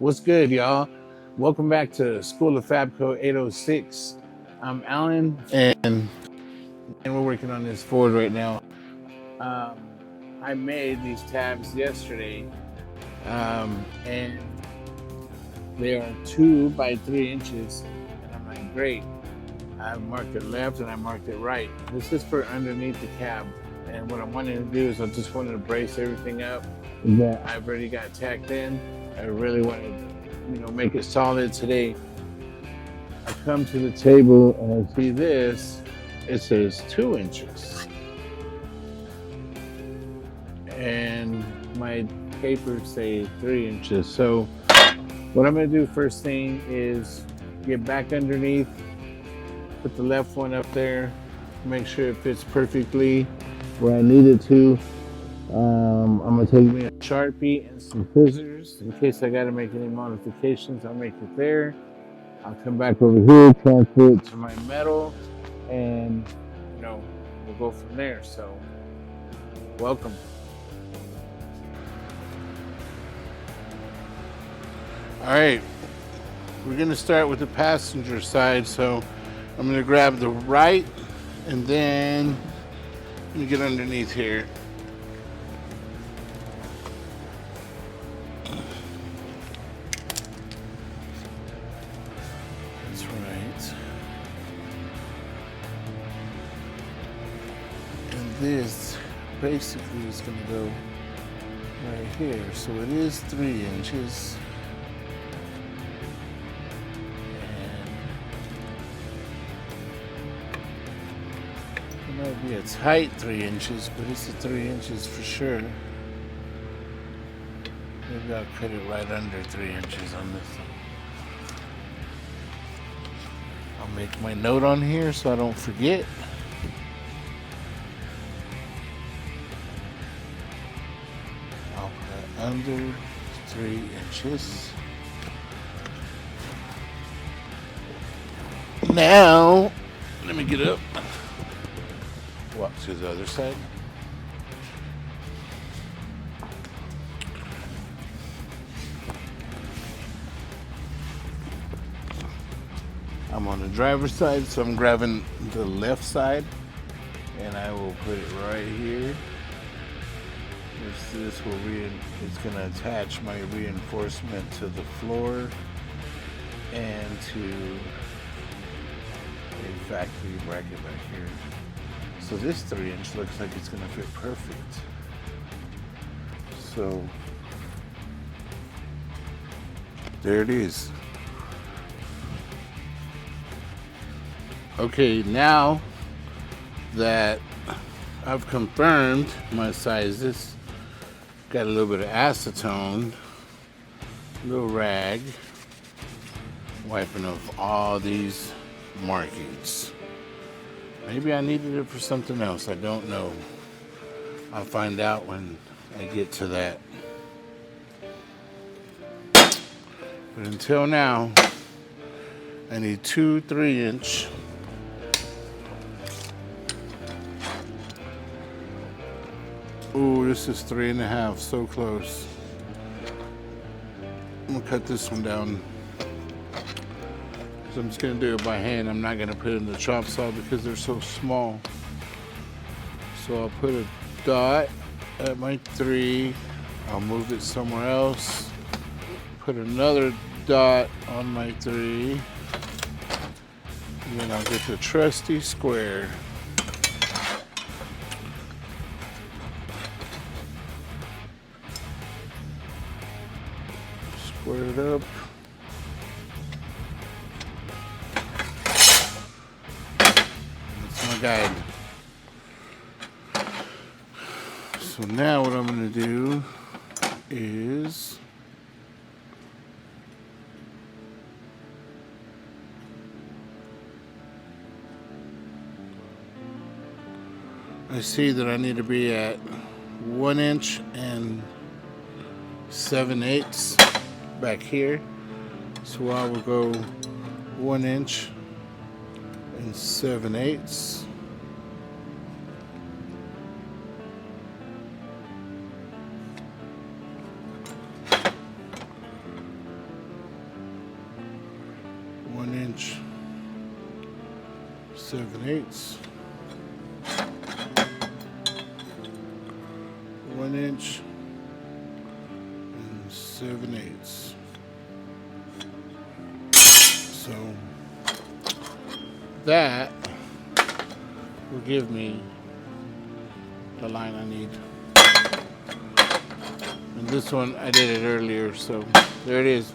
What's good, y'all? Welcome back to School of Fabco 806. I'm Alan, and we're working on this Ford right now. I made these tabs yesterday, and they are 2 by 3 inches. And I'm like, great. I marked it left and I marked it right. This is for underneath the cab. And what I'm wanting to do is I just wanted to brace everything up that I've already got tacked in. I really wanted to, make it solid today. I come to the table and I see this. It says 2 inches. And my papers say 3 inches. So what I'm gonna do first thing is get back underneath, put the left one up there, make sure it fits perfectly where I need it to. I'm gonna take me a Sharpie and some scissors in case I gotta make any modifications. I'll make it there. I'll come back over here, transfer it to my metal, and we'll go from there. So, welcome. All right, we're gonna start with the passenger side. So, I'm gonna grab the right, and then let me get underneath here. That's right. And this basically is gonna go right here. So it is 3 inches. It might be a tight 3 inches, but it's a 3 inches for sure. Maybe I'll cut it right under 3 inches on this one. I'll make my note on here so I don't forget. I'll put under 3 inches. Now, let me get up. Walk to the other side. I'm on the driver's side, so I'm grabbing the left side, and I will put it right here. This will it's going to attach my reinforcement to the floor and to a factory bracket back here. So this 3 inch looks like it's going to fit perfect. So there it is. Okay, now that I've confirmed my sizes, got a little bit of acetone, a little rag, wiping off all these markings. Maybe I needed it for something else, I don't know. I'll find out when I get to that. But until now, I need 2 3-inch. Ooh, this is 3.5, so close. I'm gonna cut this one down. So I'm just gonna do it by hand. I'm not gonna put it in the chop saw because they're so small. So I'll put a dot at my 3. I'll move it somewhere else. Put another dot on my 3. And then I'll get the trusty square. Square it up. That's my guide. So now what I'm going to do is I see that I need to be at 1 inch and 7/8 back here. So I will go 1 inch and 7/8. 1" 7/8, 1" and 7/8. So that will give me the line I need. And this one I did it earlier, so there it is.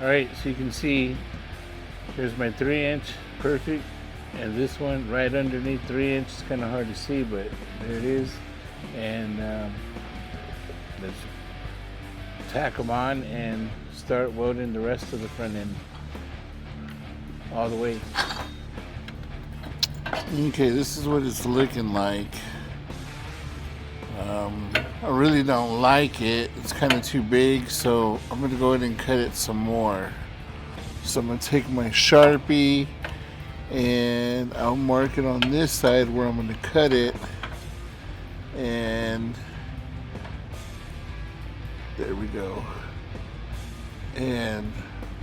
All right, so you can see here's my 3" perfect, and this one right underneath 3" is kind of hard to see, but there it is. And let's tack them on and start welding the rest of the front end all the way. Okay, this is what it's looking like. I really don't like it. It's kind of too big, so I'm going to go ahead and cut it some more. So I'm going to take my Sharpie and I'll mark it on this side where I'm going to cut it. And there we go. And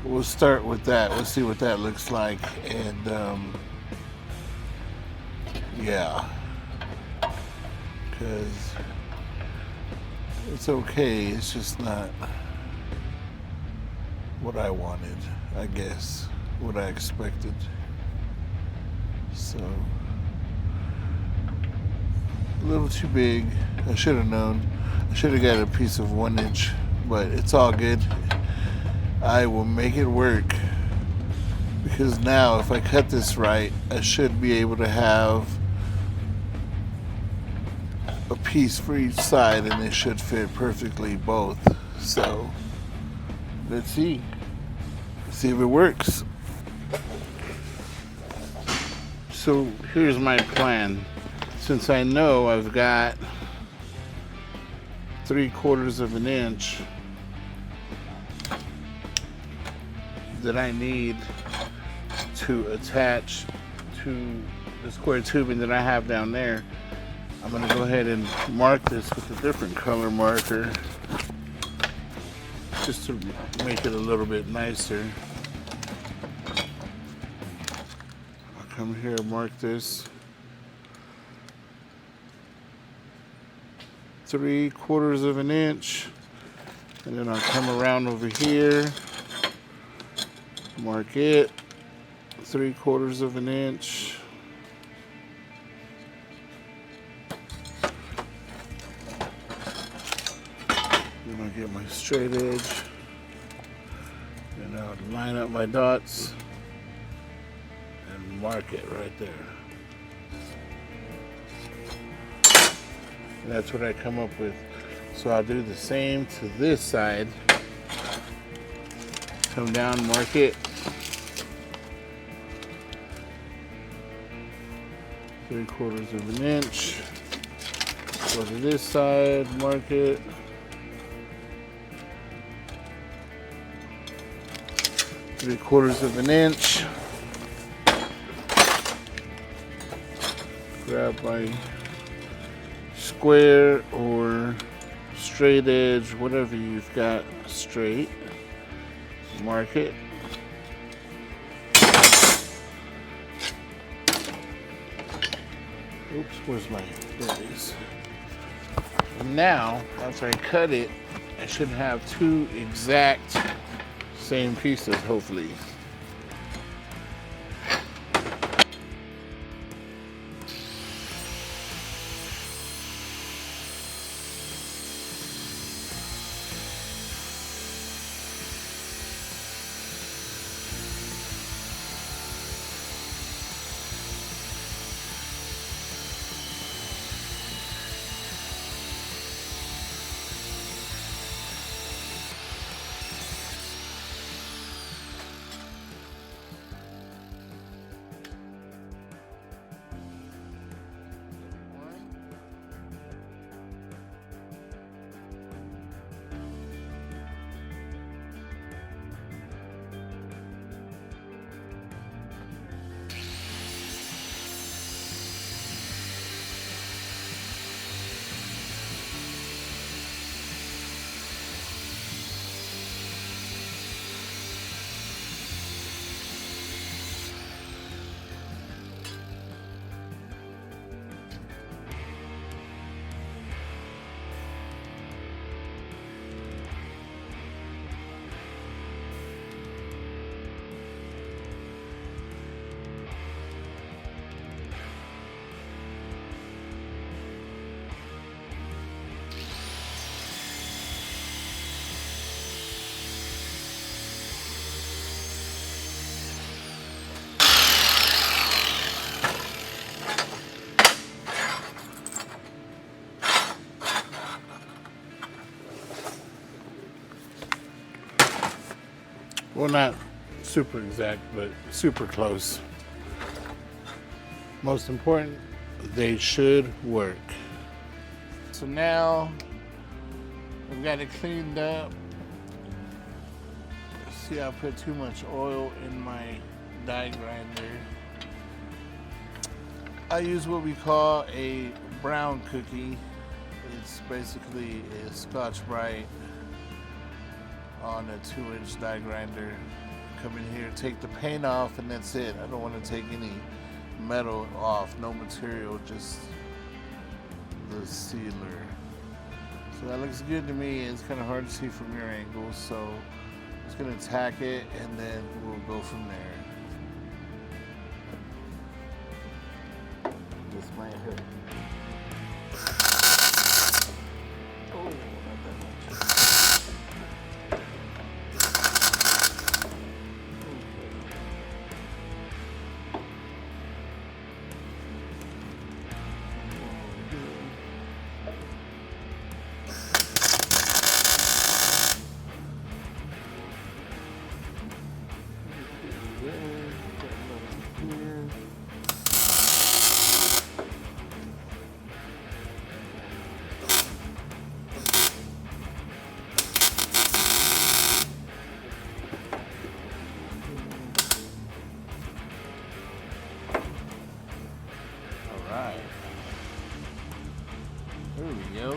we'll start with that. Let's see what that looks like. And yeah, because it's okay, it's just not what I wanted, I guess, what I expected. So, a little too big. I should have known. I should have got a piece of 1", but it's all good. I will make it work, because now if I cut this right, I should be able to have a piece for each side, and they should fit perfectly both. So let's see if it works. So here's my plan. Since I know I've got 3/4 inch that I need to attach to the square tubing that I have down there, I'm going to go ahead and mark this with a different color marker just to make it a little bit nicer. I'll come here and mark this 3/4 inch, and then I'll come around over here, mark it 3/4 inch. Then I'll get my straight edge, and I'll line up my dots and mark it right there. And that's what I come up with. So I'll do the same to this side. Come down, mark it. 3/4 inch. Go to this side, mark it. 3/4 inch. Grab my square or straight edge, whatever you've got straight. Mark it. Oops, where's my, there it is. And now, after I cut it, I should have two exact same pieces, hopefully. Well, not super exact, but super close. Most important, they should work. So now I've got it cleaned up. See, I put too much oil in my die grinder. I use what we call a brown cookie. It's basically a Scotch-Brite on a 2-inch die grinder. Come in here, take the paint off, and that's it. I don't want to take any metal off, no material, just the sealer. So that looks good to me. It's kind of hard to see from your angle, so I'm just going to tack it and then we'll go from there. This might hurt. Oh, not that much. There we go.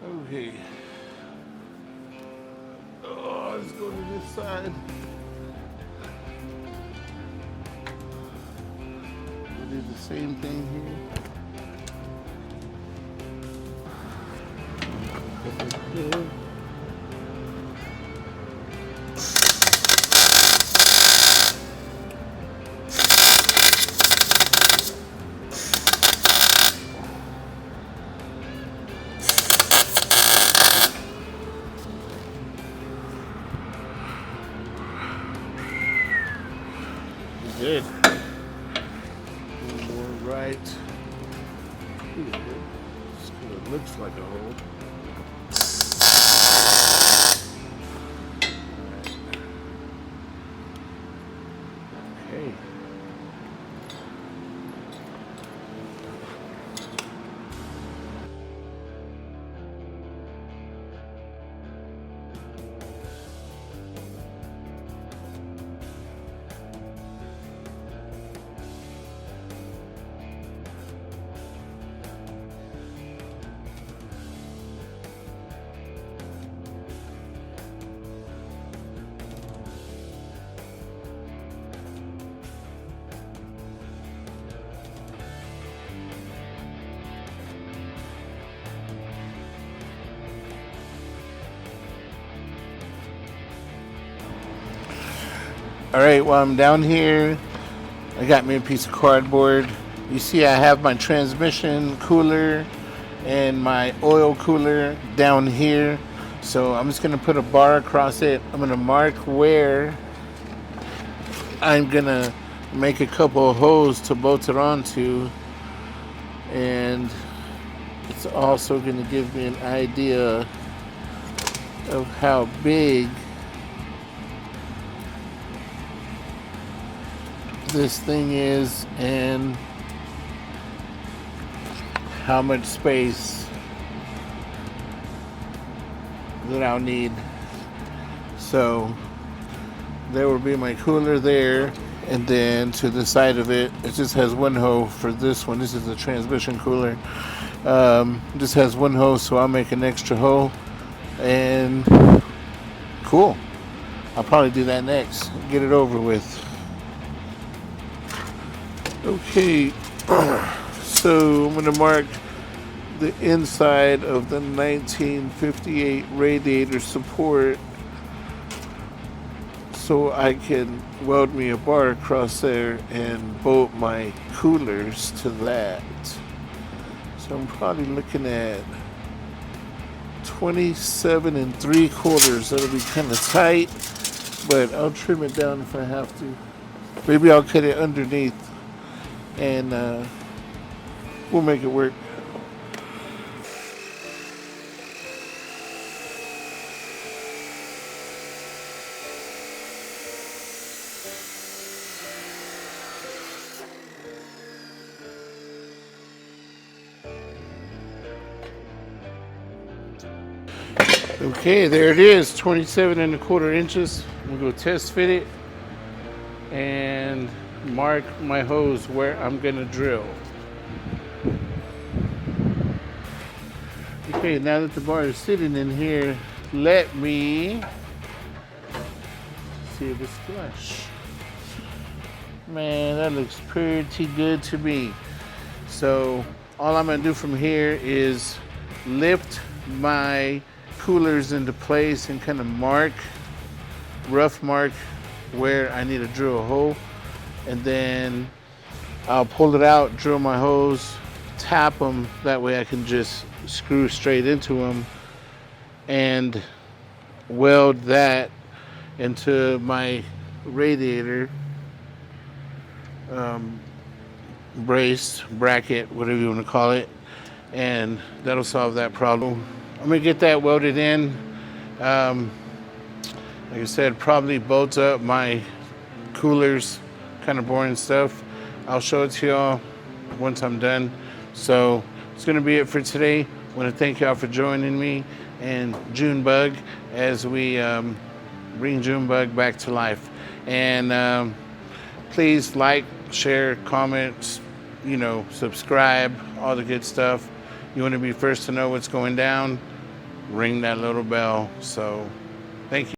Okay. Oh, let's go to this side. We'll do the same thing here. Good. One more right. It looks like a hole. Okay. All right, well, I'm down here. I got me a piece of cardboard. You see I have my transmission cooler and my oil cooler down here. So I'm just gonna put a bar across it. I'm gonna mark where I'm gonna make a couple of holes to bolt it onto. And it's also gonna give me an idea of how big this thing is and how much space that I'll need. So there will be my cooler there, and then to the side of it, it just has one hole for this one. This is a transmission cooler. Just has one hole, so I'll make an extra hole. And cool. I'll probably do that next. Get it over with. Okay, so I'm going to mark the inside of the 1958 radiator support so I can weld me a bar across there and bolt my coolers to that. So I'm probably looking at 27 3/4. That'll be kind of tight, but I'll trim it down if I have to. Maybe I'll cut it underneath, and we'll make it work. Okay, there it is, 27 1/4 inches. I'm gonna go test fit it and mark my hose where I'm gonna drill. Okay, now that the bar is sitting in here, let me see if it's flush. Man, that looks pretty good to me. So all I'm gonna do from here is lift my coolers into place and kind of rough mark where I need to drill a hole, and then I'll pull it out, drill my hose, tap them, that way I can just screw straight into them and weld that into my radiator brace, bracket, whatever you want to call it, and that'll solve that problem. I'm gonna get that welded in. Like I said, probably bolt up my coolers, kind of boring stuff. I'll show it to y'all once I'm done. So it's gonna be it for today. I want to thank y'all for joining me and Junebug as we bring Junebug back to life. And please like, share, comment, subscribe, all the good stuff. You want to be first to know what's going down, ring that little bell. So thank you.